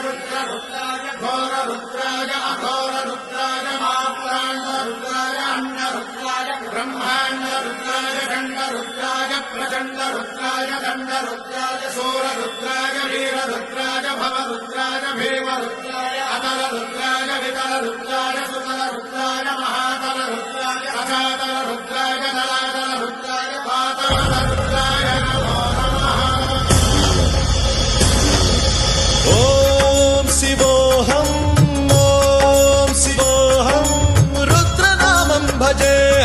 रुद्राय घोर रुद्राय अघोर रुद्राय मात्राण्ड रुद्राय अण्ड रुद्राय ब्रह्माण्ड रुद्राय खण्ड रुद्राय प्रचण्ड रुद्राय दण्ड रुद्राय शूर रुद्राय वीर रुद्राय भव रुद्राय भीम रुद्राय अतल रुद्राय वितल रुद्राय सुतल रुद्राय महातल रुद्राय अजातल रुद्राय दलातल रुद्राय पातल रुद्राय नमो नमः। ओम शिवोऽहं रुद्रनामं भजे।